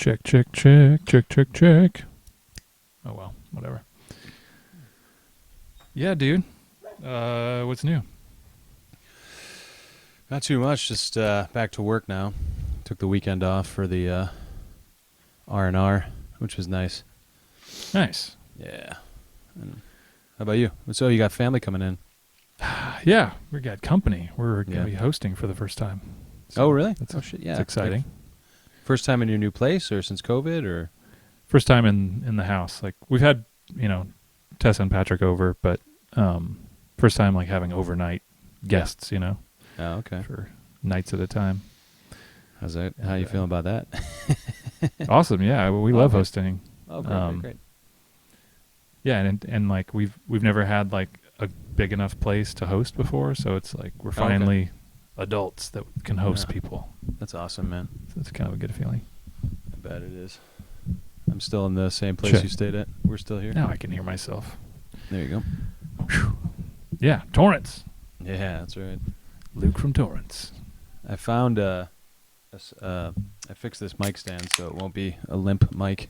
Check, check, check, check, check, check. Oh, well, whatever. Yeah, dude. What's new? Not too much. Just back to work now. Took the weekend off for the R&R, which was nice. Nice. Yeah. And how about you? So you got family coming in? Yeah, we got company. We're going to be hosting for the first time. So oh, really? Oh, shit. Yeah. It's exciting. Like, first time in your new place or since COVID or? First time in the house. Like, we've had, Tessa and Patrick over, but first time, like, having overnight guests, Oh, okay. for nights at a time. How's that? How you feeling about that? Awesome. Yeah, we love hosting. Oh, great. Yeah, and like we've never had like a big enough place to host before, so it's like we're finally adults that can host people. That's awesome, man. So it's kind of a good feeling. I bet it is. I'm still in the same place you stayed at. We're still here. Now I can hear myself. There you go. Whew. Yeah, Torrance. Yeah, that's right. Luke from Torrance. I found I fixed this mic stand so it won't be a limp mic.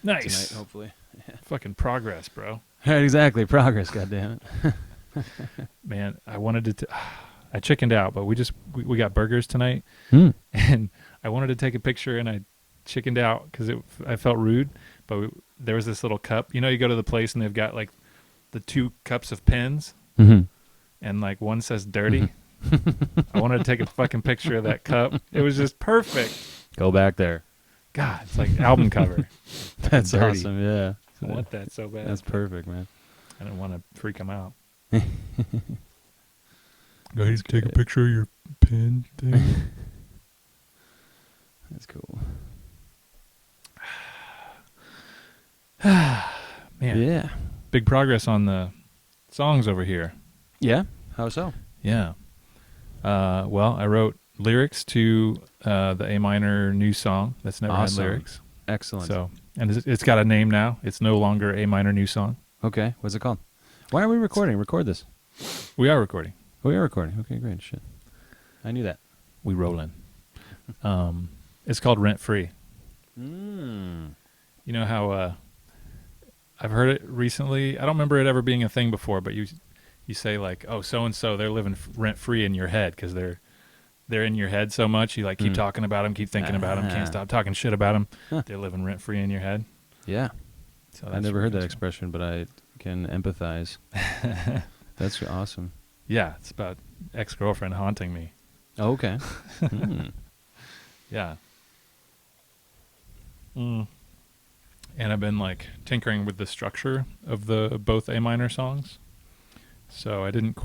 Nice. Tonight, hopefully. Yeah. Fucking progress, bro. Right, exactly. Progress, goddammit. Man, I wanted to I chickened out, but we got burgers tonight. And I wanted to take a picture and I chickened out because I felt rude, but there was this little cup. You go to the place and they've got like the 2 cups of pens and like one says dirty. I wanted to take a fucking picture of that cup. It was just perfect. Go back there. God, it's like album cover. That's dirty. awesome, yeah. I want that so bad. That's perfect, man. I didn't want to freak him out. Go ahead, take a picture of your pen thing. That's cool. Man. Yeah. Big progress on the songs over here. Yeah? How so? Yeah. Well, I wrote lyrics to the A minor new song that's never had lyrics. Excellent. So, and it's got a name now. It's no longer A minor new song. Okay. What's it called? Why are we recording? Record this. We are recording. We are recording. Okay, great. Shit. I knew that. We rolling. It's called Rent Free. Mm. You know how I've heard it recently. I don't remember it ever being a thing before, but you say like, oh, so and so, they're living rent free in your head because they're in your head so much. You like keep talking about them, keep thinking about them, can't stop talking shit about them. Huh. They're living rent free in your head. Yeah. So I never heard that expression, but I can empathize. That's awesome. Yeah, it's about ex-girlfriend haunting me. Oh, okay. Yeah. And I've been like tinkering with the structure of both A minor songs. So I haven't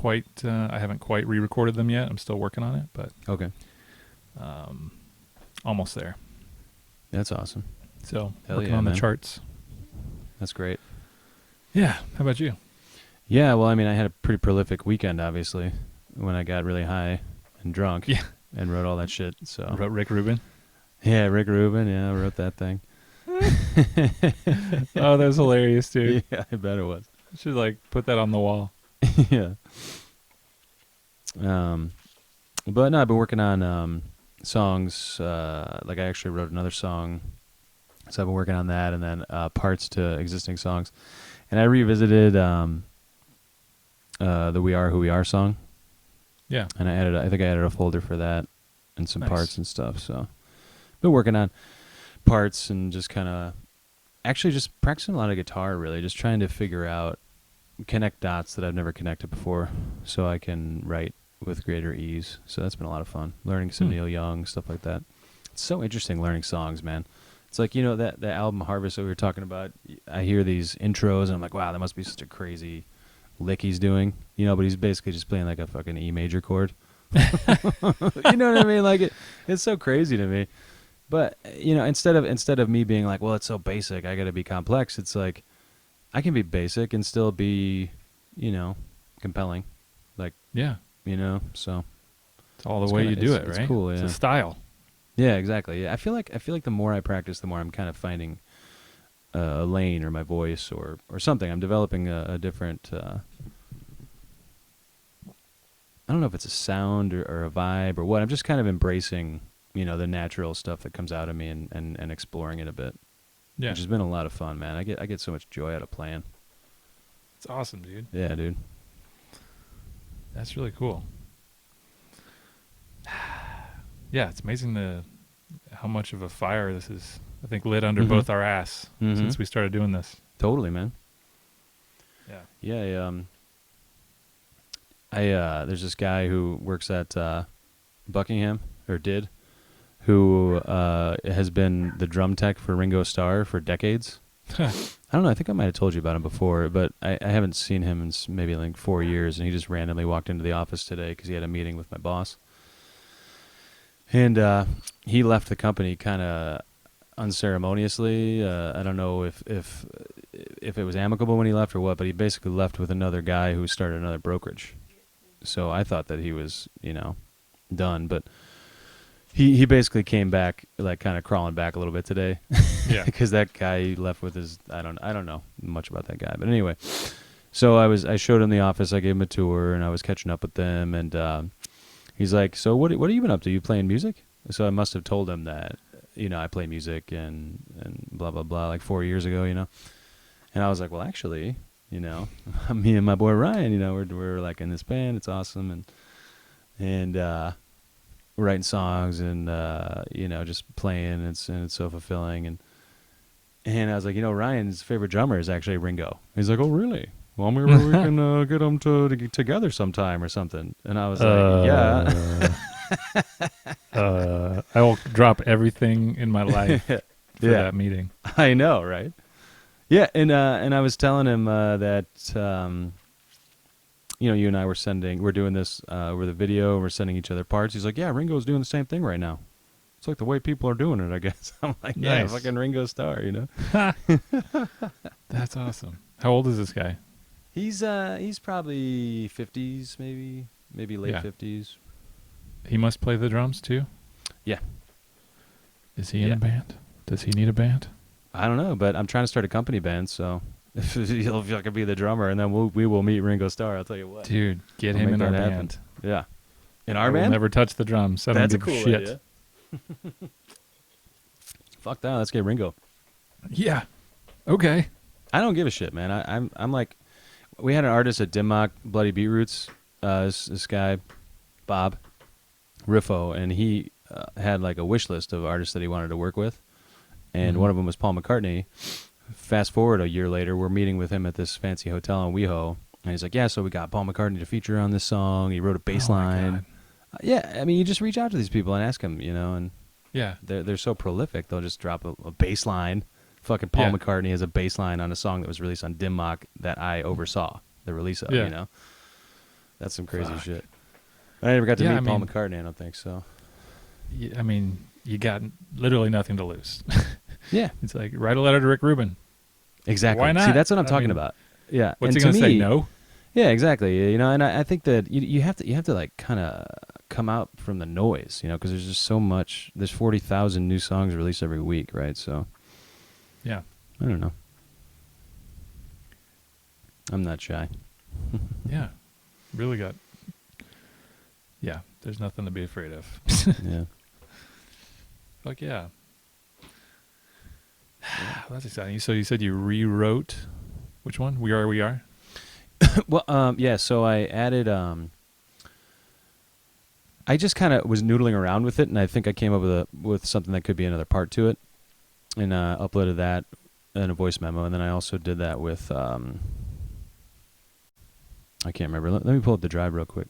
quite re-recorded them yet. I'm still working on it, but okay. Almost there. That's awesome. So Hell working yeah, on man. the charts. That's great. Yeah. How about you? Yeah, well, I mean, I had a pretty prolific weekend, obviously, when I got really high and drunk. Yeah. And wrote all that shit. So Wrote Rick Rubin? Yeah, Rick Rubin. Yeah, I wrote that thing. Oh, that was hilarious, dude. Yeah, I bet it was. You should like put that on the wall. Yeah. But no, I've been working on songs. Like I actually wrote another song, so I've been working on that, and then parts to existing songs. And I revisited the "We Are Who We Are" song. Yeah. And I think I added a folder for that and some Nice. parts and stuff. So, been working on parts and just kind of actually just practicing a lot of guitar. Really, just trying to figure out. Connect dots that I've never connected before so I can write with greater ease. So that's been a lot of fun. Learning some Neil Young, stuff like that. It's so interesting learning songs, man. It's like, that album Harvest that we were talking about, I hear these intros and I'm like, wow, that must be such a crazy lick he's doing. But he's basically just playing like a fucking E major chord. You know what I mean? Like it's so crazy to me. But, instead of me being like, well, it's so basic, I got to be complex, it's like I can be basic and still be, compelling. Like, yeah, so it's all the way you do it, right? It's cool, yeah. It's a style. Yeah, exactly. Yeah, I feel like the more I practice, the more I'm kind of finding a lane or my voice or something. I'm developing a different. I don't know if it's a sound or a vibe or what. I'm just kind of embracing the natural stuff that comes out of me and exploring it a bit. Yeah. Which has been a lot of fun, man. I get so much joy out of playing. It's awesome, dude. Yeah, dude. That's really cool. Yeah, it's amazing how much of a fire this is, I think, lit under both our ass since we started doing this. Totally, man. Yeah. Yeah, there's this guy who works at Buckingham, or did, who has been the drum tech for Ringo Starr for decades. I don't know. I think I might have told you about him before, but I haven't seen him in maybe like 4 years, and he just randomly walked into the office today because he had a meeting with my boss. And he left the company kind of unceremoniously. I don't know if it was amicable when he left or what, but he basically left with another guy who started another brokerage. So I thought that he was, done, but he basically came back, like kind of crawling back a little bit today. Yeah. Because that guy he left with I don't know much about that guy, but anyway. So I showed him the office, I gave him a tour, and I was catching up with them, and he's like, "So what have you been up to? You playing music?" So I must have told him that, I play music and blah blah blah, like 4 years ago, And I was like, "Well, actually, me and my boy Ryan, we're like in this band. It's awesome, and we're writing songs and just playing. And it's so fulfilling." And I was like, Ryan's favorite drummer is actually Ringo. He's like, "Oh, really? Well, maybe we can get them to get together sometime or something." And I was like, "Yeah." I will drop everything in my life for that meeting. I know, right? Yeah, and I was telling him that you and I we're doing this with a video, we're sending each other parts. He's like, "Yeah, Ringo's doing the same thing right now. It's like the way people are doing it, I guess." I'm like, "Yeah, Nice. fucking Ringo Starr, That's awesome. How old is this guy? He's probably 50s, maybe late 50s. He must play the drums too? Yeah. Is he in a band? Does he need a band? I don't know, but I'm trying to start a company band, so if I could be the drummer, and then we will meet Ringo Starr, I'll tell you what. Dude, get I'll him make in our that happen. band. Yeah. In I our will band? never touch the drums. I don't That's a give cool shit. idea. Fuck that, let's get Ringo. Yeah. Okay. I don't give a shit, man. I'm like, we had an artist at Dimmock, Bloody Beetroots, this guy, Bob Riffo, and he had like a wish list of artists that he wanted to work with, and one of them was Paul McCartney. Fast forward a year later, we're meeting with him at this fancy hotel in WeHo, and he's like, "Yeah, so we got Paul McCartney to feature on this song. He wrote a bass line." Yeah, I mean, you just reach out to these people and ask them, and yeah, they're so prolific. They'll just drop a bass line. Fucking Paul McCartney has a bass line on a song that was released on Dimmock that I oversaw the release of. That's some crazy shit. I never got to meet Paul McCartney. I don't think so. I mean, you got literally nothing to lose. Yeah, it's like write a letter to Rick Rubin. Exactly. Why not? See, that's what I'm talking about. Yeah. What's he gonna say? No. Yeah, exactly. And I think that you have to like kind of come out from the noise, because there's just so much. There's 40,000 new songs released every week, right? So. Yeah. I don't know. I'm not shy. Yeah. Really got. Yeah. There's nothing to be afraid of. Yeah. Fuck yeah. That's exciting. So you said you rewrote which one? We Are? Well, yeah, so I added I just kind of was noodling around with it, and I think I came up with something that could be another part to it, and uploaded that in a voice memo, and then I also did that with I can't remember. Let me pull up the drive real quick.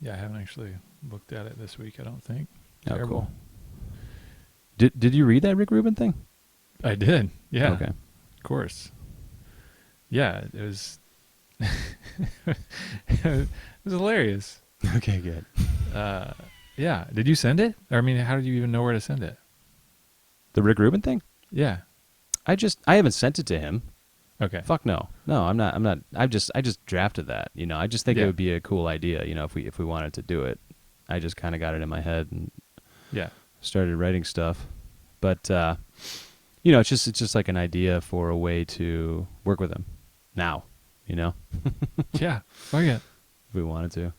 Yeah, I haven't actually looked at it this week, I don't think. Oh, Terrible. cool. Did you read that Rick Rubin thing? I did. Yeah. Okay. Of course. Yeah, it was it was hilarious. Okay, good. Yeah. Did you send it? Or, I mean, how did you even know where to send it? The Rick Rubin thing? Yeah. I haven't sent it to him. Okay. Fuck no. No, I'm not. I just drafted that. I just think it would be a cool idea. If we wanted to do it. I just kind of got it in my head and started writing stuff. But it's just like an idea for a way to work with him now. Yeah. Fuck it. If we wanted to.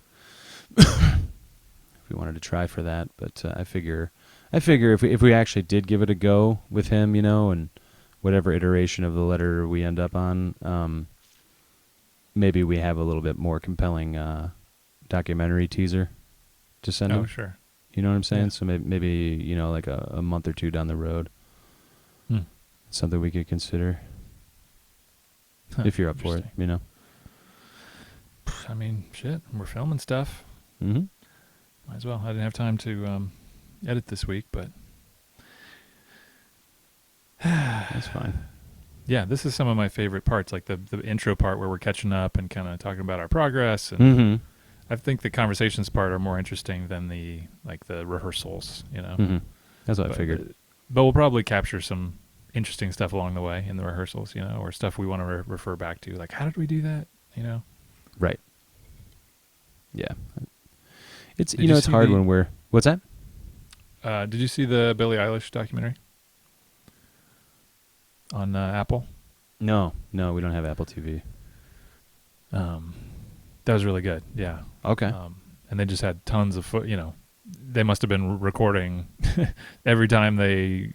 we wanted to try for that. But I figure if we actually did give it a go with him, and whatever iteration of the letter we end up on, maybe we have a little bit more compelling documentary teaser to send him. Oh, sure. You know what I'm saying? Yeah. So maybe like a month or two down the road, something we could consider. If you're up for it, I mean, shit, we're filming stuff. Mm-hmm. Might as well. I didn't have time to edit this week, but that's fine. Yeah, this is some of my favorite parts, like the intro part where we're catching up and kind of talking about our progress. And I think the conversations part are more interesting than the rehearsals, Mm-hmm. That's what I figured. But we'll probably capture some interesting stuff along the way in the rehearsals, or stuff we want to refer back to, like how did we do that, Right. Yeah. It's it's hard when we're. What's that? Did you see the Billie Eilish documentary on Apple? No, we don't have Apple TV. That was really good. Yeah. Okay. And they just had tons of they must have been recording every time they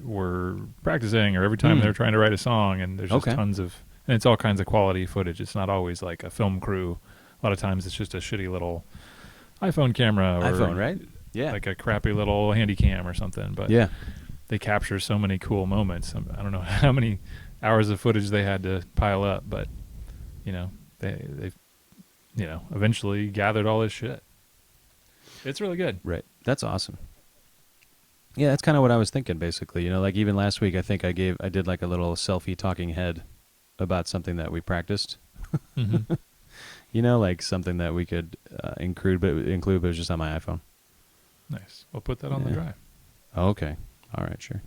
were practicing or every time they were trying to write a song, and there's just tons of, and it's all kinds of quality footage. It's not always like a film crew. A lot of times it's just a shitty little iPhone camera or right? Yeah. like a crappy little handy cam or something. But yeah, they capture so many cool moments. I don't know how many hours of footage they had to pile up, but they eventually gathered all this shit. It's really good. Right. That's awesome. Yeah, that's kind of what I was thinking, basically. Like even last week, I think I did like a little selfie talking head about something that we practiced. Mm-hmm. Like something that we could include, but it was just on my iPhone. Nice. We'll put that on the drive. Oh, okay. All right, sure.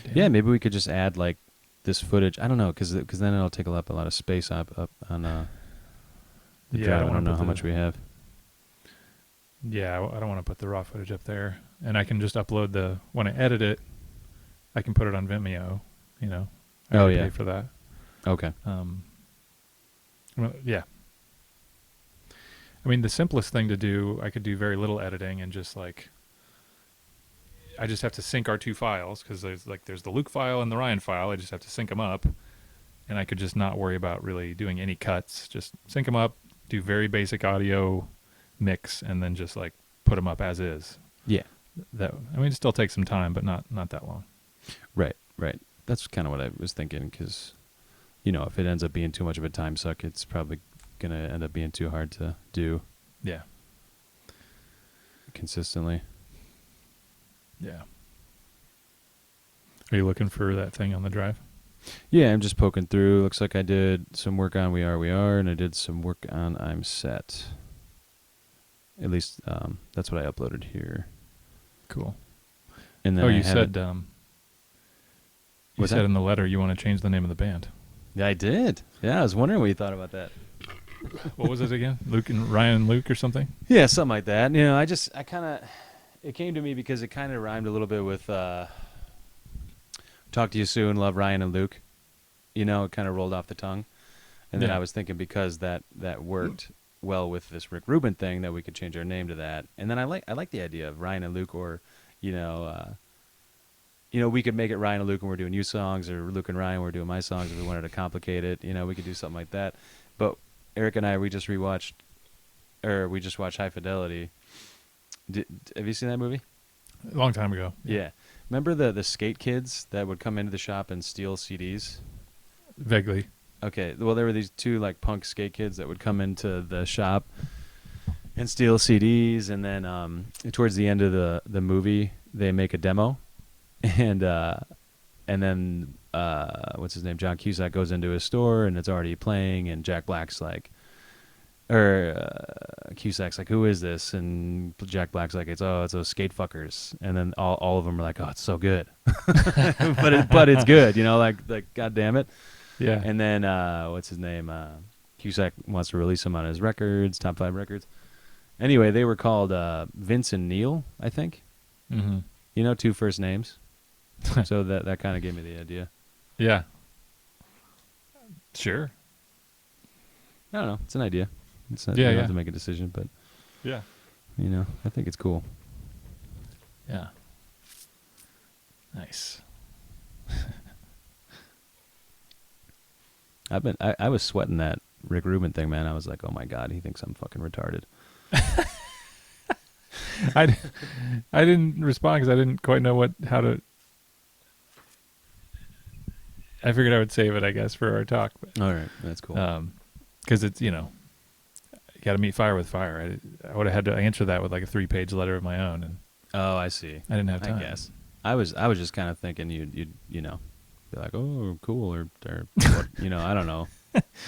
Damn. Yeah, maybe we could just add like this footage. I don't know, because then it'll take up a lot of space up on the drive. I don't know how much we have. Yeah, I don't want to put the raw footage up there. And I can just upload when I edit it, I can put it on Vimeo, I pay for that. Okay. Well, yeah. I mean, the simplest thing to do, I could do very little editing and just I just have to sync our two files because there's the Luke file and the Ryan file. I just have to sync them up, and I could just not worry about really doing any cuts. Just sync them up, do very basic audio mix, and then just put them up as is. Yeah. It still takes some time, but not that long. Right. That's kind of what I was thinking, because, if it ends up being too much of a time suck, it's probably going to end up being too hard to do. Yeah. Consistently. Yeah. Are you looking for that thing on the drive? Yeah, I'm just poking through. Looks like I did some work on We Are, and I did some work on I'm Set. At least that's what I uploaded here. Cool. And then you said you said that? in the letter you want to change the name of the band. Yeah, I did. Yeah, I was wondering what you thought about that. What was it again? Ryan and Luke or something? Yeah, something like that. It came to me because it kind of rhymed a little bit with Talk to You Soon, Love Ryan and Luke. It kind of rolled off the tongue. And then I was thinking, because that worked well with this Rick Rubin thing, that we could change our name to that. And then I like the idea of Ryan and Luke, or we could make it Ryan and Luke and we're doing you songs, or Luke and Ryan we're doing my songs if we wanted to complicate it. We could do something like that. But Erika and I, we just watched High Fidelity. Have you seen that movie? A long time ago. Yeah. Remember the skate kids that would come into the shop and steal CDs? Vaguely. Okay. Well, there were these two punk skate kids that would come into the shop and steal CDs, and then towards the end of the movie, they make a demo, and then what's his name? John Cusack goes into his store and it's already playing, and Jack Black's Cusack's like, who is this? And Jack Black's like, it's those skate fuckers. And then all of them are like, oh, it's so good. but it's good, like God damn it. Yeah. And then what's his name? Cusack wants to release them on his records, top 5 records. Anyway, they were called Vince and Neil, I think. Mm-hmm. 2 first names. So that kind of gave me the idea. Yeah. Sure. I don't know. It's an idea. You don't have to make a decision, but yeah. You know, I think it's cool. Yeah. Nice. I was sweating that Rick Rubin thing, man. I was like, oh my God, he thinks I'm fucking retarded. I didn't respond because I didn't quite know how to. I figured I would save it, I guess, for our talk. But, All right, that's cool. Because it's, you got to meet fire with fire. I would have had to answer that with like a 3-page letter of my own, and oh, I see. I didn't have time. I guess I was just kind of thinking you'd be like, oh, cool, or what, I don't know.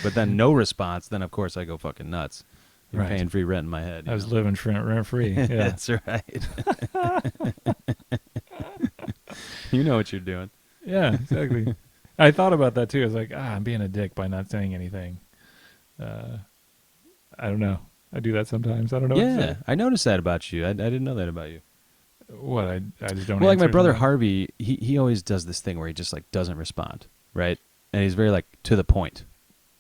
But then no response. Then of course I go fucking nuts. You're Right. paying free rent in my head. I was living rent free. Yeah, That's right. You know what you're doing. yeah, exactly. I thought about that too. I was like, I'm being a dick by not saying anything. I don't know. I do that sometimes. I don't know. What to Yeah, say. I noticed that about you. I didn't know that about you. What I just don't. Well, like my answer brother something. Harvey, he always does this thing where he just like doesn't respond, right? And he's very like to the point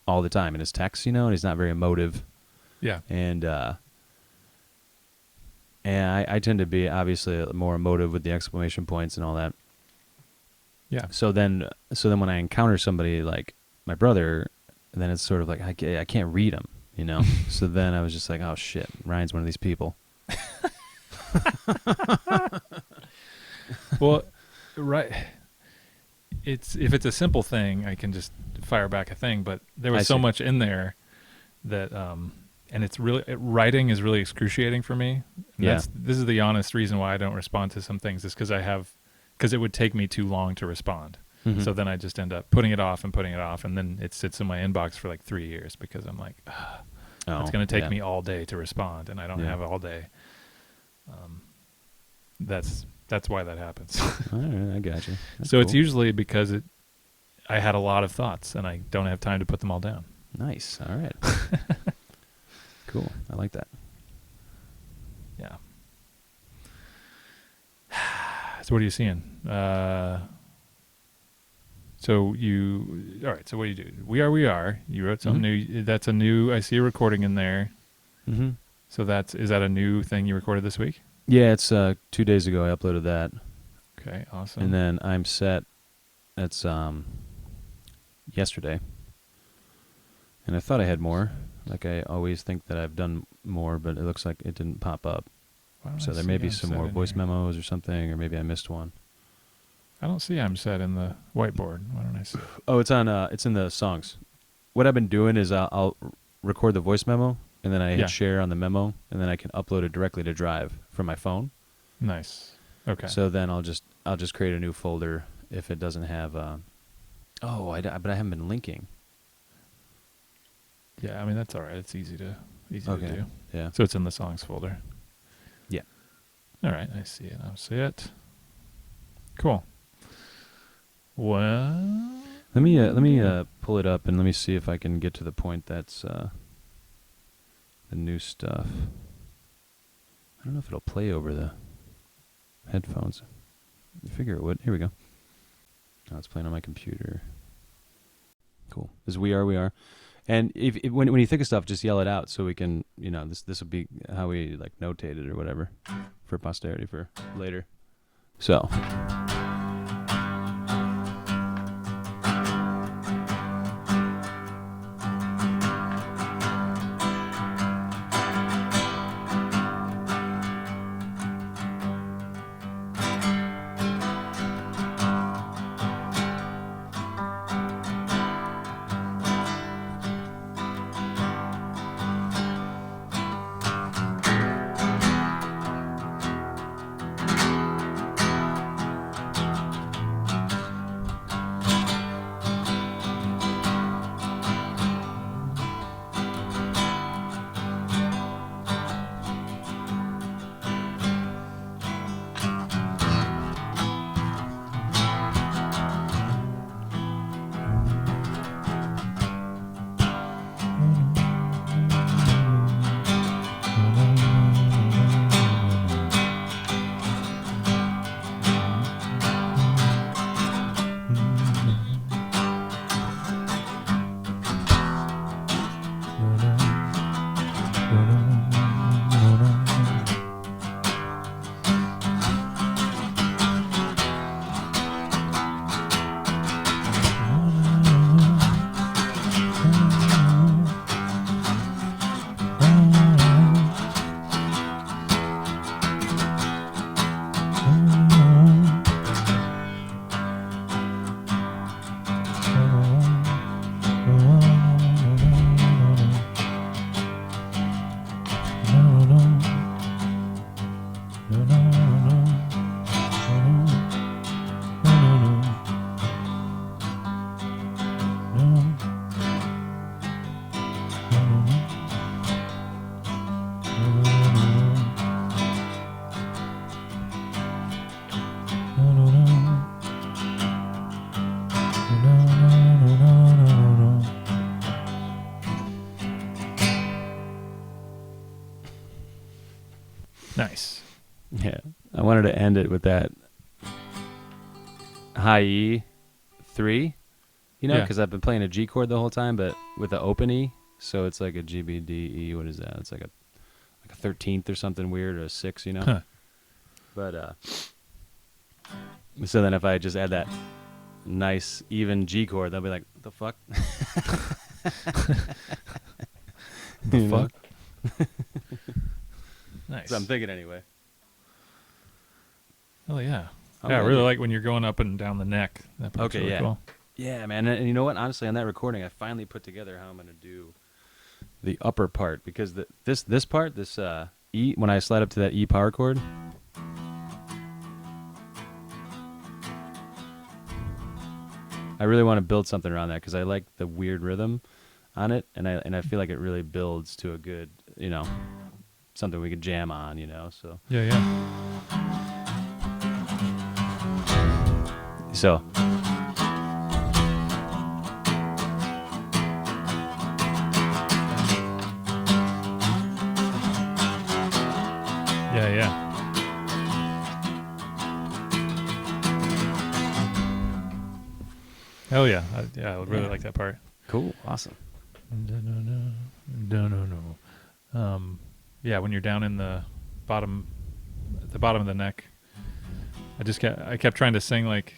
all the time in his texts, and he's not very emotive. Yeah. And I tend to be obviously more emotive with the exclamation points and all that. Yeah. So then when I encounter somebody like my brother, then it's sort of like I can't read him, So then I was just like, oh shit, Ryan's one of these people. Well, right. If it's a simple thing, I can just fire back a thing. But there was so much in there that, and it's really writing is really excruciating for me. And Yeah. This is the honest reason why I don't respond to some things is because it would take me too long to respond. Mm-hmm. So then I just end up putting it off, and then it sits in my inbox for like 3 years because I'm like, it's going to take me all day to respond, and I don't have all day. That's why that happens. All right, I got you. That's So it's cool. usually because I had a lot of thoughts and I don't have time to put them all down. Nice. All right. Cool. I like that. Yeah. So what are you seeing? So what do you do? We are. You wrote something new. That's a new. I see a recording in there. Mm-hmm. So is that a new thing you recorded this week? Yeah, it's 2 days ago I uploaded that. Okay, awesome. And then I'm set. That's yesterday. And I thought I had more. Like I always think that I've done more, but it looks like it didn't pop up. So there may be some more voice memos or something, or maybe I missed one. I don't see I'm set in the whiteboard. Why don't I see it? Oh, it's on. It's in the songs. What I've been doing is I'll record the voice memo, and then I hit share on the memo, and then I can upload it directly to Drive from my phone. Nice. Okay. So then I'll just create a new folder if it doesn't have. But I haven't been linking. Yeah, I mean that's all right. It's easy to do. Yeah. So it's in the songs folder. Yeah. All right, I see it. I see it. Cool. Well, Let me pull it up and let me see if I can get to the point that's the new stuff. I don't know if it'll play over the headphones. I figure it would. Here we go. Oh, it's playing on my computer. Cool. This is We Are. And if when you think of stuff, just yell it out so we can, this will be how we like notate it or whatever for posterity for later. So. wanted to end it with that high E 3, you know, because I've been playing a G chord the whole time, but with the open E, so it's like a G, B, D, E. What is that? It's like a 13th or something weird, or a 6, you know. Huh. But so then if I just add that nice even G chord, they'll be like, "What the fuck?" The fuck? Nice. So I'm thinking anyway. Oh yeah. I really like when you're going up and down the neck. That part's really cool. Yeah, man. And you know what? Honestly, on that recording, I finally put together how I'm going to do the upper part, because this part, E, when I slide up to that E power chord, I really want to build something around that, because I like the weird rhythm on it, and I feel like it really builds to a good, you know, something we could jam on, you know. So Yeah. So Yeah. Hell yeah. I really like that part. cool, awesome. No. Yeah, when you're down in the bottom of the neck, I kept trying to sing like,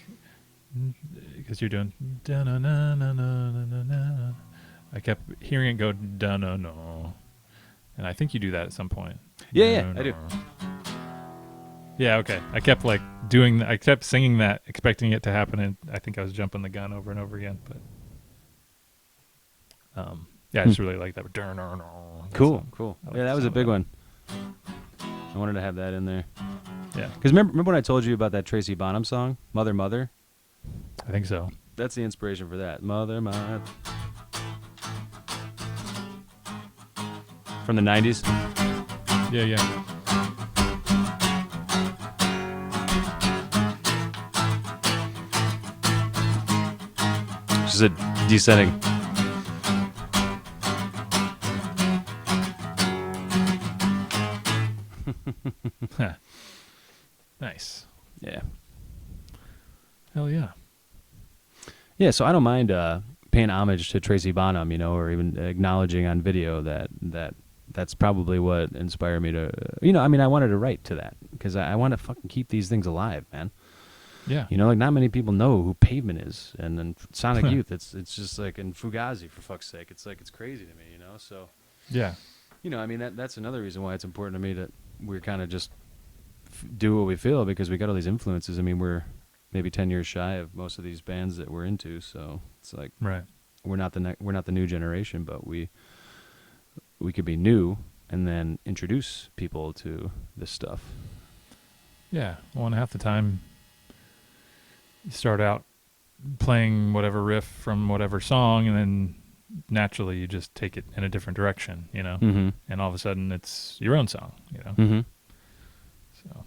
because you're doing da na na na na na na. I kept hearing it go da no no, and I think you do that at some point. Yeah, I do. Yeah, okay. I kept singing that, expecting it to happen, and I think I was jumping the gun over and over again. But yeah, I just really like that. Cool. Like Yeah, that was a big one. I wanted to have that in there. Yeah, Because remember when I told you about that Tracy Bonham song, Mother, Mother? I think so. That's the inspiration for that. Mother, Mother. From the 90s. Yeah. Just a descending. Nice. Yeah. Hell yeah. Yeah, so I don't mind paying homage to Tracy Bonham, you know, or even acknowledging on video that's probably what inspired me to, you know, I mean, I wanted to write to that because I want to fucking keep these things alive, man. Yeah. You know, like not many people know who Pavement is, and then Sonic Youth, it's just like, and Fugazi, for fuck's sake. It's like, it's crazy to me, you know, so. Yeah. You know, I mean, that's another reason why it's important to me that we're kind of just do what we feel, because we got all these influences. I mean, we're maybe 10 years shy of most of these bands that we're into, so it's like, right. We're not the new generation, but we could be new and then introduce people to this stuff. Yeah. Well, and half the time you start out playing whatever riff from whatever song, and then naturally you just take it in a different direction, you know? Mm-hmm. And all of a sudden it's your own song, you know? Mm-hmm. So,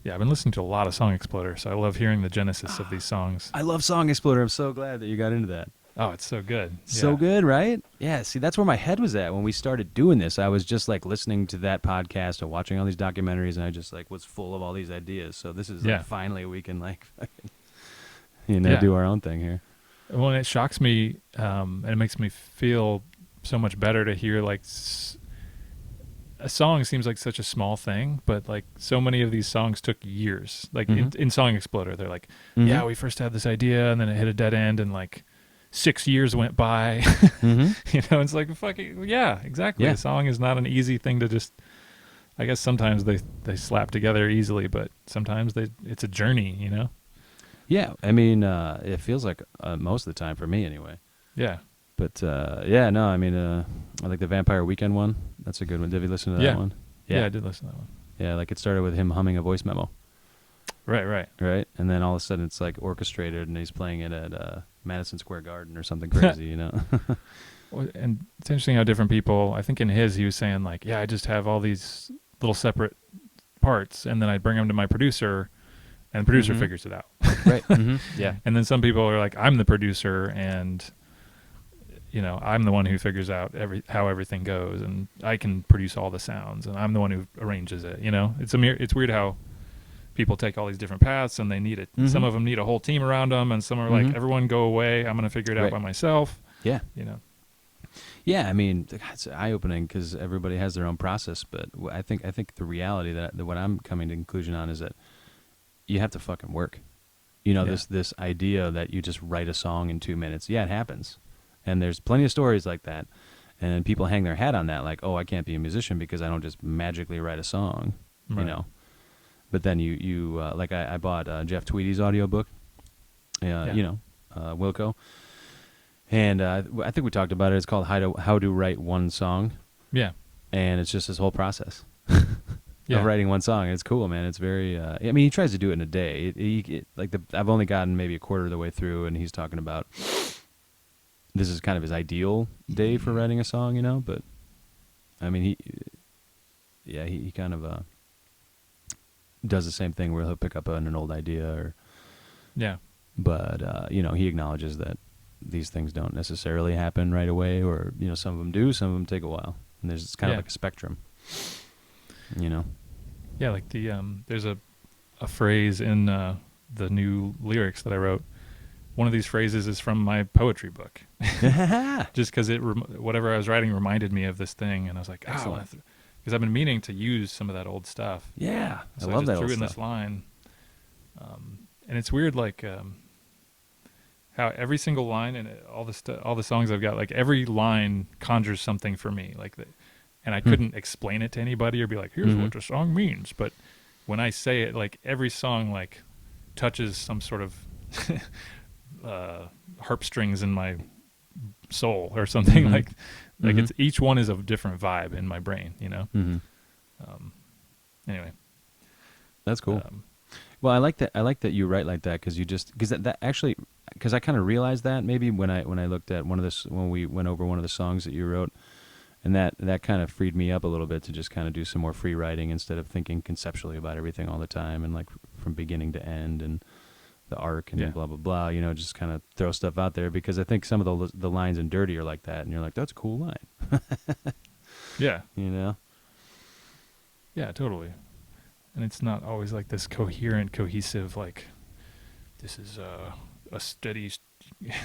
yeah, I've been listening to a lot of Song Exploder, so I love hearing the genesis of these songs. I love Song Exploder. I'm so glad that you got into that. Oh, it's so good. So good, right? Yeah, see, that's where my head was at when we started doing this. I was just like listening to that podcast and watching all these documentaries, and I just like was full of all these ideas. So this is like, finally we can like fucking, you know, do our own thing here. Well, and it shocks me, and it makes me feel so much better to hear like a song seems like such a small thing, but like so many of these songs took years. Like in Song Exploder, they're like, yeah, we first had this idea, and then it hit a dead end, and like 6 years went by. You know, it's like fucking exactly. A song is not an easy thing to just. I guess sometimes they slap together easily, but sometimes it's a journey. You know. Yeah, I mean, it feels like most of the time for me anyway. Yeah. But I mean, I like the Vampire Weekend one. That's a good one. Did you listen to that one? Yeah, I did listen to that one. Yeah, like it started with him humming a voice memo. Right. And then all of a sudden it's like orchestrated, and he's playing it at Madison Square Garden or something crazy, you know? Well, and it's interesting how different people, I think in his, he was saying like, yeah, I just have all these little separate parts, and then I bring them to my producer, and the producer figures it out. Right. Yeah. And then some people are like, I'm the producer, and I'm the one who figures out how everything goes, and I can produce all the sounds, and I'm the one who arranges it. It's weird how people take all these different paths, and they need it. Mm-hmm. Some of them need a whole team around them, and some are like, everyone go away. I'm going to figure it out by myself. Yeah. Yeah, I mean, it's eye-opening because everybody has their own process. But I think the reality that what I'm coming to conclusion on is that you have to fucking work. This idea that you just write a song in 2 minutes. Yeah, it happens, and there's plenty of stories like that. And people hang their hat on that, like, oh, I can't be a musician because I don't just magically write a song, Right. But then you like I bought Jeff Tweedy's audiobook, Wilco. And I think we talked about it. It's called How to Write One Song. Yeah. And it's just his whole process of writing one song. It's cool, man. It's very. He tries to do it in a day. I've only gotten maybe a quarter of the way through, and he's talking about this is kind of his ideal day for writing a song, But I mean, he kind of does the same thing where he'll pick up on an old idea, but he acknowledges that these things don't necessarily happen right away, or some of them do, some of them take a while, and it's kind of like a spectrum, Yeah, like there's a phrase in the new lyrics that I wrote. One of these phrases is from my poetry book, just because whatever I was writing reminded me of this thing, and I was like, because I've been meaning to use some of that old stuff. Yeah, so I love just that threw old in stuff. this line, and it's weird, like how every single line and all the songs I've got, like every line conjures something for me, and I couldn't explain it to anybody or be like, here's what the song means. But when I say it, like every song like touches some sort of harp strings in my soul or something. Like it's each one is a different vibe in my brain, Anyway, that's cool. Well, I like that you write like that because I kind of realized that maybe when I looked at when we went over one of the songs that you wrote, and that kind of freed me up a little bit to just kind of do some more free writing instead of thinking conceptually about everything all the time and like from beginning to end and the arc and blah blah blah. Just kind of throw stuff out there, because I think some of the lines in Dirty are like that, and you're like, that's a cool line. Yeah. Yeah, totally. And it's not always like this coherent, cohesive, like this is a steady,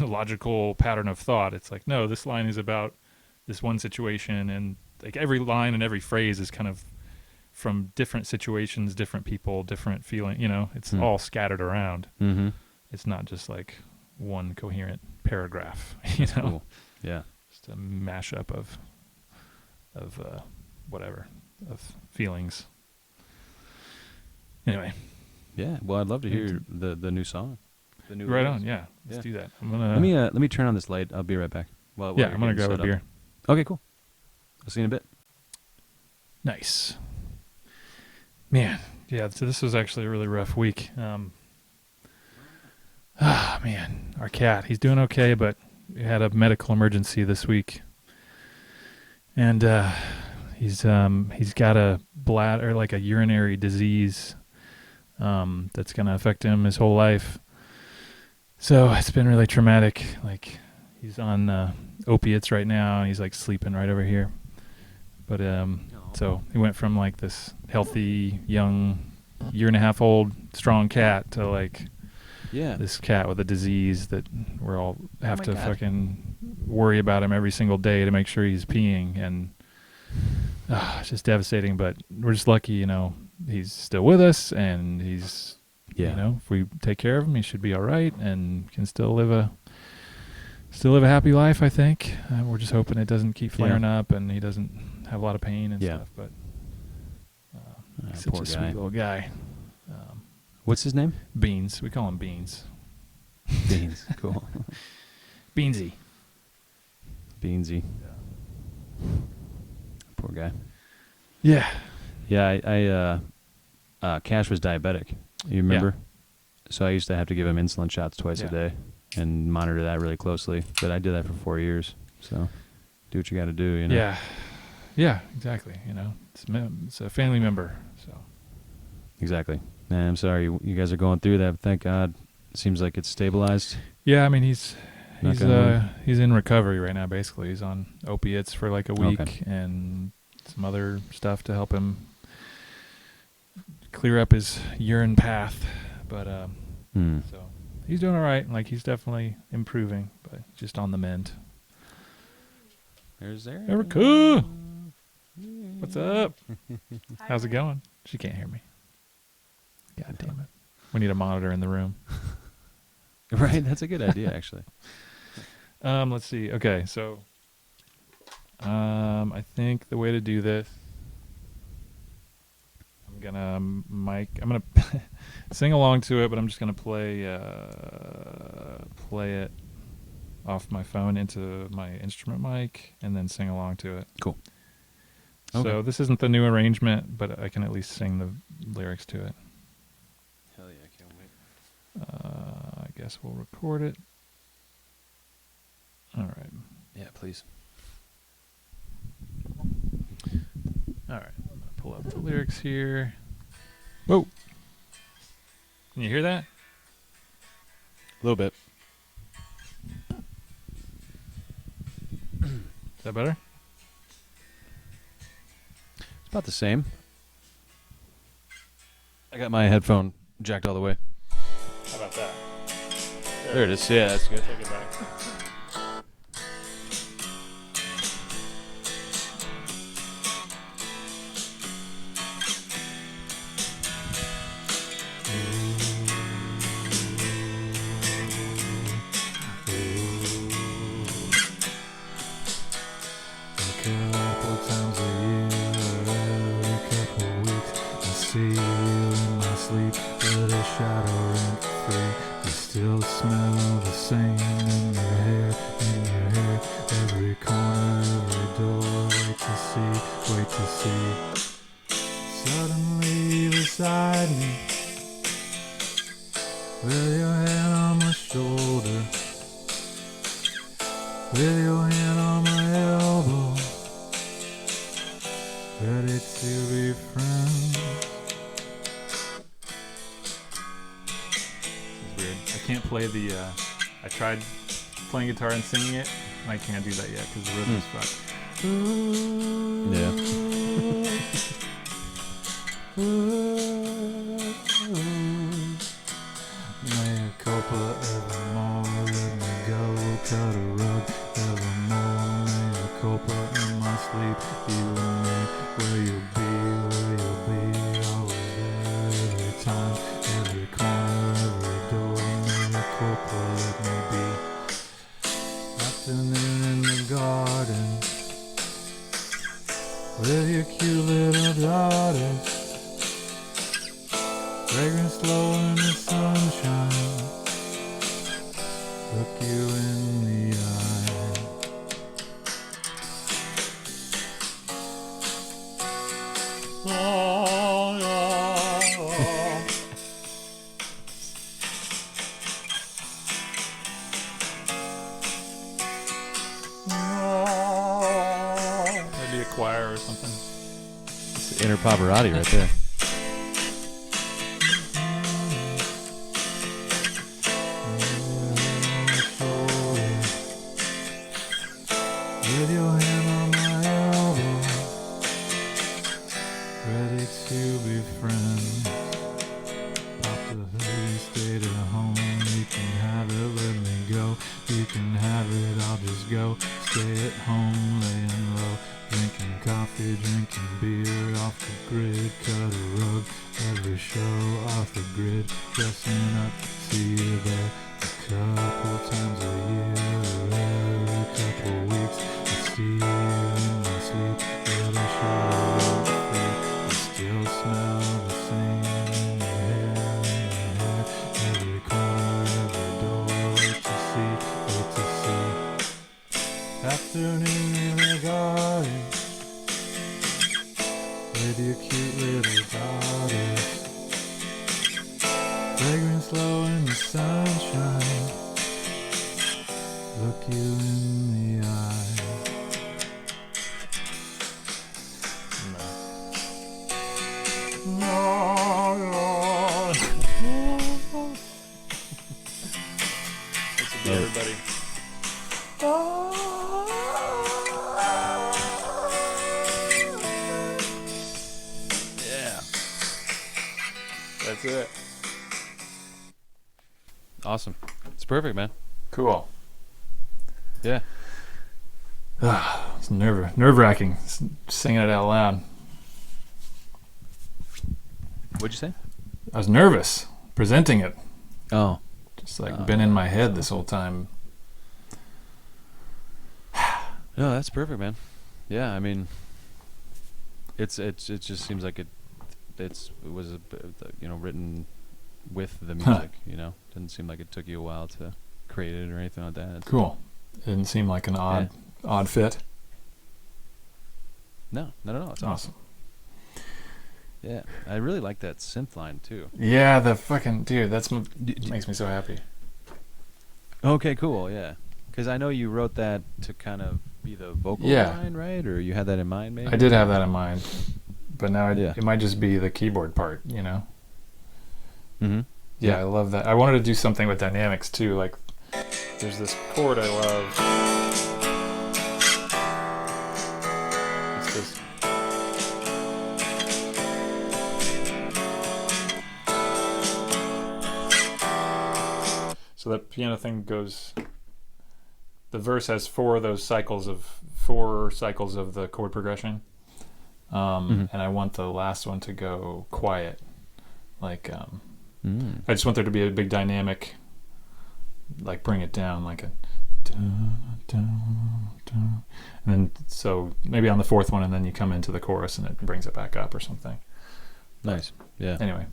logical pattern of thought. It's like, no, this line is about this one situation, and like every line and every phrase is kind of from different situations, different people, different feeling. It's all scattered around. It's not just like one coherent paragraph. Cool. Yeah, just a mashup of whatever, of feelings. Anyway. Yeah. Well, I'd love to hear the new song. The new right lyrics. on. Yeah. Let's do that. I'm gonna let me turn on this light. I'll be right back. I'm gonna grab a beer. Okay, cool. I'll see you in a bit. Nice. Man, yeah. So this was actually a really rough week. Man, our cat, he's doing okay, but we had a medical emergency this week, and he's got a bladder, like a urinary disease, that's gonna affect him his whole life. So it's been really traumatic. Like he's on opiates right now, and he's like sleeping right over here. But so he went from like this healthy, young, year-and-a-half-old, strong cat to like this cat with a disease that we're all have to fucking worry about him every single day to make sure he's peeing, and it's just devastating. But we're just lucky, he's still with us, and he's, if we take care of him, he should be all right and can still live a happy life, I think. We're just hoping it doesn't keep flaring up and he doesn't have a lot of pain and stuff. But he's such a sweet little guy. What's his name? Beans. We call him Beans. Beans. Cool. Beansy. Beansy. Poor guy. Yeah. Yeah, Cash was diabetic. You remember? Yeah. So I used to have to give him insulin shots twice a day and monitor that really closely. But I did that for 4 years. So do what you got to do, Yeah. Yeah, exactly. It's a family member. So. Exactly. Man, I'm sorry you guys are going through that. But thank God. It seems like it's stabilized. Yeah, I mean, he's He's in recovery right now. Basically, he's on opiates for like a week Okay. and some other stuff to help him clear up his urine path. But so he's doing all right. Like he's definitely improving, but just on the mend. There's Erika, what's up? How's it going? She can't hear me. God damn it. We need a monitor in the room. Right, that's a good idea, actually. Let's see. Okay, so I think the way to do this, I'm gonna sing along to it, but I'm just gonna play it off my phone into my instrument mic and then sing along to it. Cool. So Okay. this isn't the new arrangement, but I can at least sing the lyrics to it. Hell yeah, I can't wait. I guess we'll record it. All right. Yeah, please. All right. I'm going to pull up the lyrics here. Whoa. Can you hear that? A little bit. Is that better? It's about the same. I got my headphone jacked all the way. How about that? There it is. Yeah, that's good. Take it back. Still smell the same in your hair, every corner, every door. Wait to see. Suddenly beside me, with your hand on my shoulder, with your hand on my elbow, ready to be friends. I can't play the, I tried playing guitar and singing it, and I can't do that yet because the rhythm is fucked. Yeah. Mea culpa evermore, let me go, cut a rug evermore. Mea culpa in my sleep, healing me, where you'll be, always there, every time, every corner, every door. Culpa, let me be. Afternoon in the garden, with your cute little daughters, fragrant slow in the sunshine, look you in the eye. Oh, yeah. Maybe a choir or something. It's inner Pavarotti right there. With your hand on my elbow, ready to be friends. Pop the hoodie, stayed at home. You can have it, let me go. You can have it, I'll just go. Stay at home, laying low. Drinking coffee, drinking beer. Off the grid, cut a rug. Every show off the grid. Dressing up, see you there. A couple times a year, every couple weeks. I see you in my sleep, but I should have you still smell the same in your hair, every corner, every door. Wait to see. Afternoon in the garden, with your cute little daughters, fragrant slow in the sunshine, look you in the eye. Yeah. Everybody. That's it. Awesome. It's perfect, man. Cool. Yeah. It's nerve-wracking singing it out loud. What'd you say? I was nervous presenting it. Oh. Just like been in my head this whole time. No, that's perfect, man. Yeah, I mean, it just seems like it was written with the music. Didn't seem like it took you a while to create it or anything like that. Cool. It didn't seem like an odd fit. No, not at all. It's awesome. Yeah, I really like that synth line too. Yeah, the fucking dude. Makes me so happy. Okay, cool. Yeah, because I know you wrote that to kind of be the vocal line, right? Or you had that in mind, maybe? I did have that in mind, but now it might just be the keyboard part, Mm-hmm. Yeah, I love that. I wanted to do something with dynamics too. Like, there's this chord I love. It's this. So that piano thing goes. The verse has four cycles of the chord progression, and I want the last one to go quiet. Like, I just want there to be a big dynamic. Like, bring it down like a. And then so maybe on the fourth one, and then you come into the chorus and it brings it back up or something. Nice. Yeah. Anyway,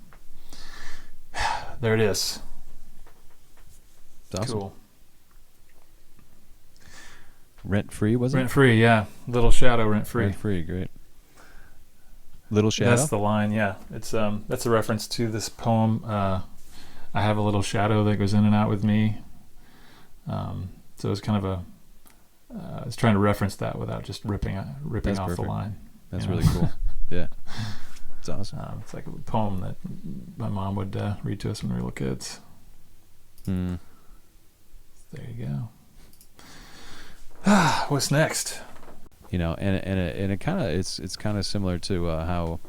there it is. That's awesome. Cool. Rent free, was it? Rent free, yeah. Little Shadow, rent free. Rent free, great. Little Shadow. That's the line, yeah. It's that's a reference to this poem. I have a little shadow that goes in and out with me. So it's kind of I was trying to reference that without just ripping off perfect. The line. That's really cool. Yeah, it's awesome. It's like a poem that my mom would read to us when we were little kids. There you go. What's next? And it kind of it's kind of similar to how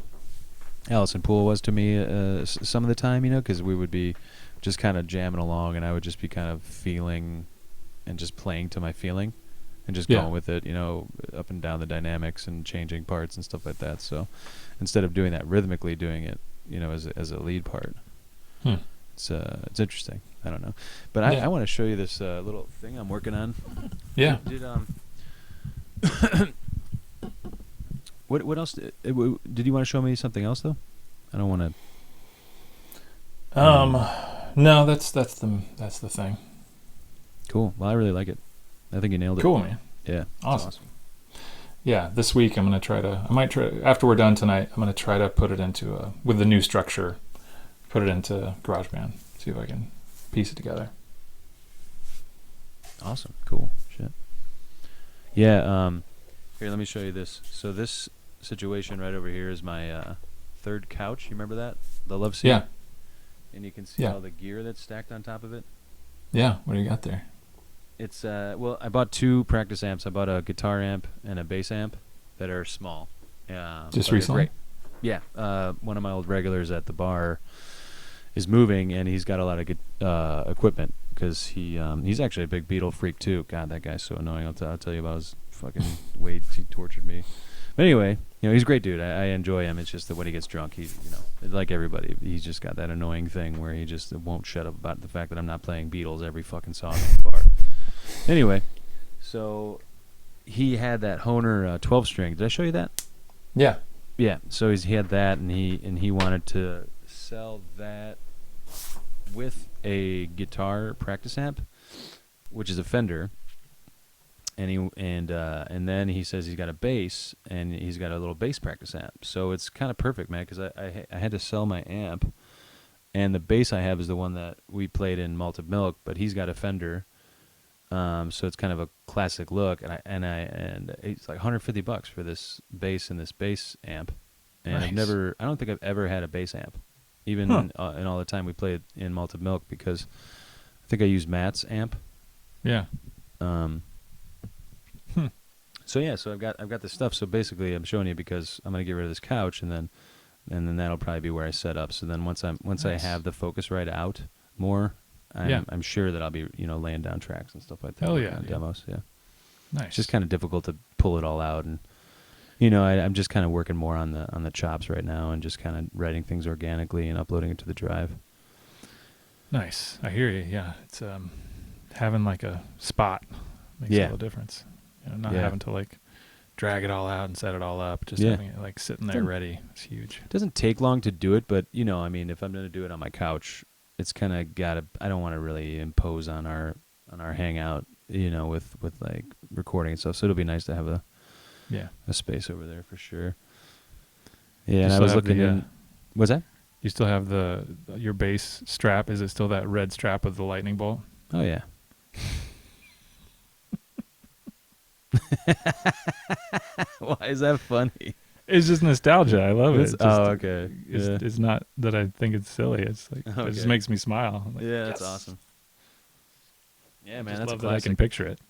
Alison Poole was to me some of the time, because we would be just kind of jamming along, and I would just be kind of feeling and just playing to my feeling and just going with it, up and down the dynamics and changing parts and stuff like that. So instead of doing that rhythmically, doing it, as a lead part. It's interesting. I don't know, but I want to show you this little thing I'm working on. Yeah. What else? Did you want to show me something else though? I don't want to. No, that's the thing. Cool. Well, I really like it. I think you nailed it. Cool, man. Yeah. Awesome. Yeah, this week I might try after we're done tonight. I'm gonna try to put it into with the new structure, put it into GarageBand. See if I can piece it together. Awesome. Cool. Shit. Yeah. Here, let me show you this. So this situation right over here is my third couch. You remember that? The love seat? Yeah. And you can see all the gear that's stacked on top of it. Yeah. What do you got there? It's I bought two practice amps. I bought a guitar amp and a bass amp that are small. Just recently? Yeah. One of my old regulars at the bar is moving, and he's got a lot of good equipment because he's actually a big Beatle freak too. God, that guy's so annoying. I'll tell you about his fucking way he tortured me. But anyway, he's a great dude. I enjoy him. It's just that when he gets drunk, he's like everybody, he's just got that annoying thing where he just won't shut up about the fact that I'm not playing Beatles every fucking song at the bar. Anyway, so he had that Hohner 12-string. Did I show you that? Yeah. Yeah. So he had that, and he wanted to sell that with a guitar practice amp, which is a Fender. And then he says he's got a bass, and he's got a little bass practice amp. So it's kind of perfect, man, because I had to sell my amp, and the bass I have is the one that we played in Malted Milk, but he's got a Fender. So it's kind of a classic look, and it's like $150 for this bass and this bass amp, and nice. I don't think I've ever had a bass amp, even in all the time we played in Malted Milk, because I think I used Matt's amp. Yeah. So I've got this stuff. So basically, I'm showing you because I'm gonna get rid of this couch, and then and then that'll probably be where I set up. So then once I Nice. have the Focusrite out more, Yeah. I'm sure that I'll be laying down tracks and stuff like that. Hell working yeah, on dude. demos. Yeah, Nice. it's just kind of difficult to pull it all out, and I'm just kind of working more on the chops right now, and just kind of writing things organically and uploading it to the drive. Nice. I hear you. Yeah, it's having like a spot makes Yeah. all the difference. Not Yeah. having to like drag it all out and set it all up. Just Yeah. having it like sitting there ready. It's huge. It doesn't take long to do it, but if I'm gonna do it on my couch, it's kind of I don't want to really impose on our hangout, with like recording and stuff. So it'll be nice to have a space over there for sure. Yeah, and I was looking in. What's that? You still have your bass strap? Is it still that red strap with the lightning bolt? Oh yeah. Why is that funny? It's just nostalgia. I love it. Okay. It's not that I think it's silly. It's like it just makes me smile. I'm like, yeah, that's awesome. Yeah, man, that's love a that I can classic. picture it.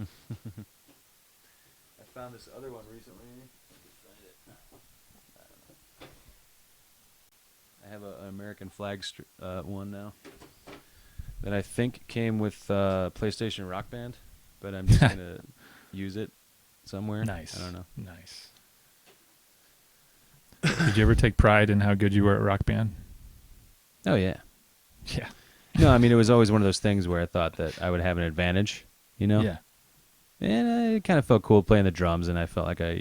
I found this other one recently. I have an American flag one now that I think came with PlayStation Rock Band, but I'm just gonna use it somewhere. Nice. I don't know. Nice. Did you ever take pride in how good you were at Rock Band? Oh yeah. Yeah. No, I mean it was always one of those things where I thought that I would have an advantage, Yeah. And it kind of felt cool playing the drums, and I felt like I,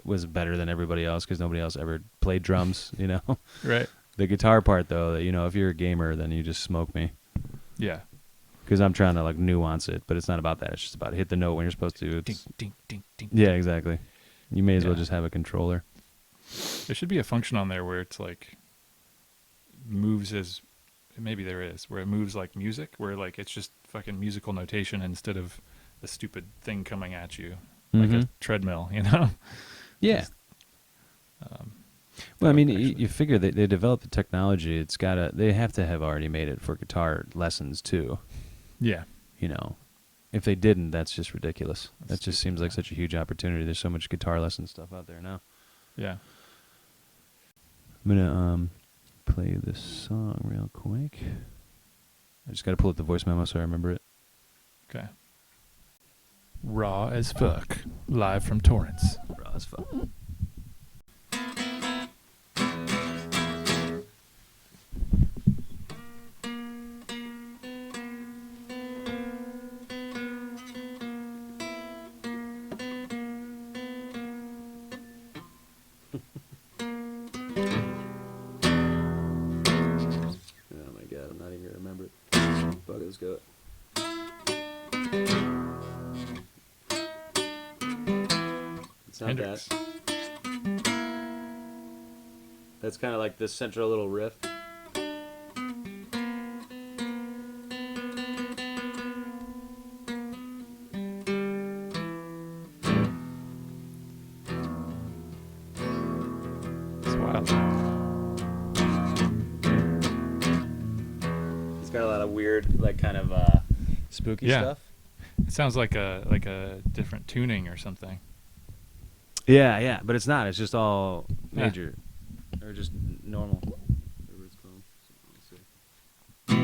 was better than everybody else because nobody else ever played drums, Right. The guitar part, though, if you're a gamer, then you just smoke me. Yeah. Because I'm trying to, nuance it, but it's not about that. It's just about hit the note when you're supposed to. Ding, ding, ding, ding. Yeah, exactly. You may as well Yeah. just have a controller. There should be a function on there where it's like moves as maybe there is where it moves like music, where like it's just fucking musical notation instead of the stupid thing coming at you like a treadmill, Yeah. Just, Well, I mean, you figure they developed the technology. They have to have already made it for guitar lessons too. Yeah. If they didn't, that's just ridiculous. That's That just stupid, seems like yeah. such a huge opportunity. There's so much guitar lesson stuff out there now. Yeah. I'm gonna play this song real quick. I just got to pull up the voice memo so I remember it. Okay. Raw as fuck, live from Torrance. Raw as fuck. Oh my god, I'm not even gonna remember it. Fuck it, let's go. It's not Hendrix. that. That's kind of like this central little riff. It's wild. It's got a lot of weird, like kind of spooky Yeah. stuff. It sounds like a different tuning or something. Yeah, but it's not. It's just all Yeah. major, or just normal. Whatever it's called. Let's see.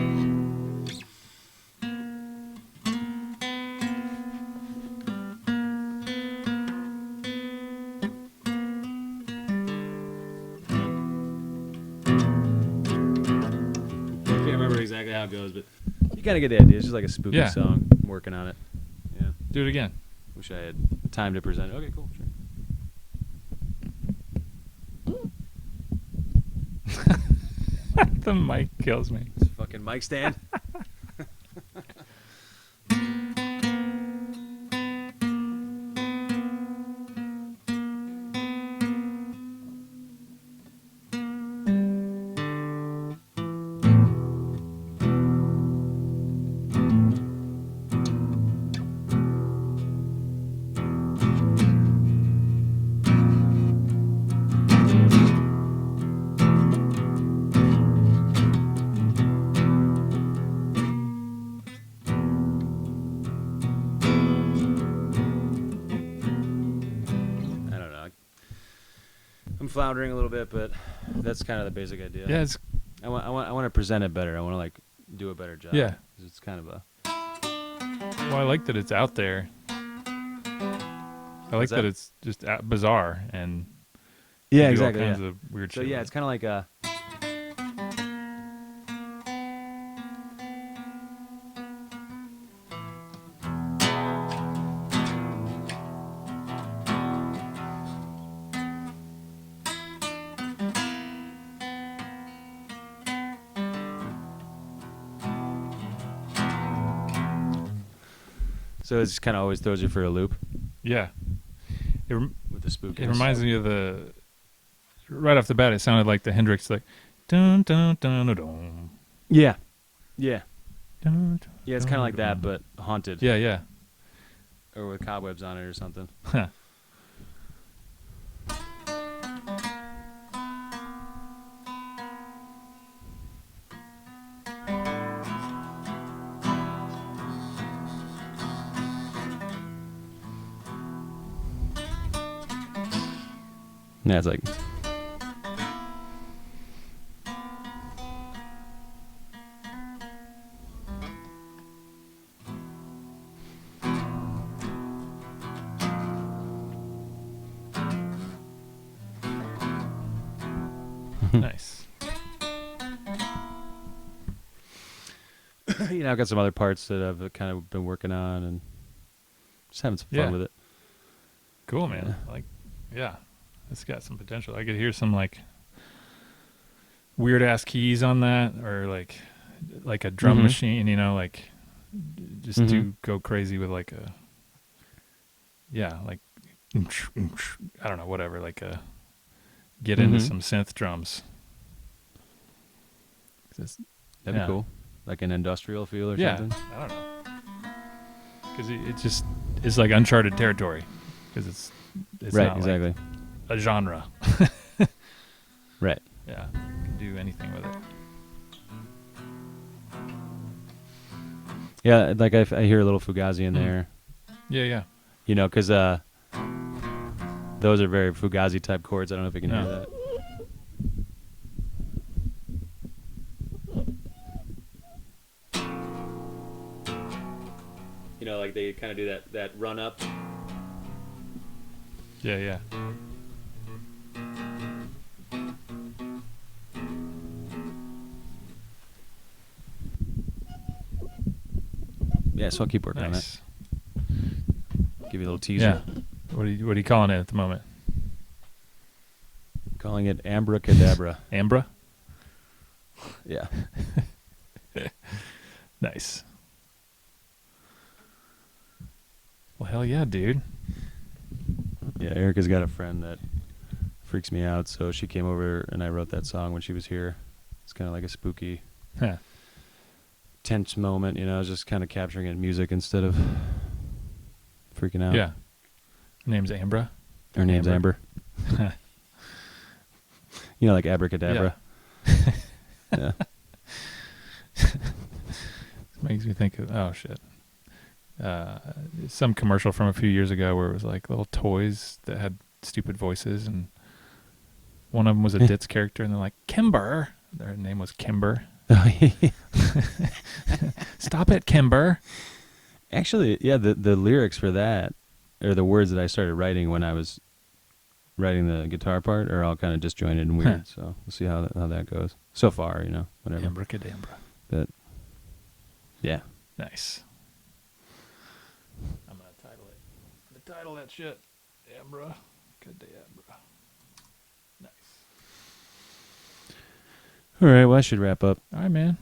I can't remember exactly how it goes, but you kind of get the idea. It's just like a spooky Yeah. song. I'm working on it. Yeah. Do it again. Wish I had time to present it. Okay, cool. Sure. The mic kills me. This fucking mic stand. I don't know. I'm floundering a little bit, but that's kind of the basic idea. Yeah, it's I want to present it better. I want to like do a better job. Yeah. 'Cause it's kind of a. well, I like that it's out there. I like What's that that? it's just bizarre and Yeah, do exactly. all kinds Yeah. of weird So shit. yeah, with it's kind of like a. So it just kind of always throws you for a loop it. Yeah, with the spookiness. it reminds me of the right off the bat. It sounded like the Hendrix, like dun dun dun dun dun. Yeah. Yeah. Dun, dun, Yeah, it's kind of like that, but haunted. yeah, yeah. Or with cobwebs on it or something. Huh. Yeah, it's like. Nice. You know, I've got some other parts that I've kind of been working on and just having some fun Yeah. with it. Cool, man. Like, yeah, it's got some potential. I could hear some like weird ass keys on that, or like a drum Mhm. machine. You know, like just Mhm. to go crazy with like a like I don't know, whatever. Like a get into Mhm. some synth drums. That'd Yeah. be cool. Like an industrial feel or Yeah, something. I don't know, because it just it's like uncharted territory, because it's Right, not exactly. like a genre. Right. Yeah, you can do anything with it. Yeah, like I hear a little Fugazi in Mm. there, Yeah, yeah. you know, because those are very Fugazi type chords. I don't know if you can No. hear that. You know, like they kind of do that run up. Yeah, yeah. Yeah, so I'll keep working Nice. on that. Give you a little teaser. Yeah. What are you calling it at the moment? Calling it Abracadabra. Ambra? Yeah. Nice. Well, hell yeah, dude. Yeah, Erika's got a friend that freaks me out, so she came over and I wrote that song when she was here. It's kind of like a spooky, Huh. tense moment, you know, just kind of capturing it in music instead of freaking out. Yeah. Her name's Ambra. Her name's Amber. You know, like Abracadabra. Yeah. Makes me think of, oh shit. Some commercial from a few years ago where it was like little toys that had stupid voices, and one of them was a Ditz character, and they're like, Kimber. Their name was Kimber. Stop it, Kimber. Actually, yeah, the lyrics for that, or the words that I started writing when I was writing the guitar part, are all kind of disjointed and weird. So we'll see how that goes. So far, you know, whatever. Abracadabra. But yeah, Nice. I'm gonna title it. I'm gonna title that shit. Ambra. Cadabra. Nice. all right. Well, I should wrap up. All right, man.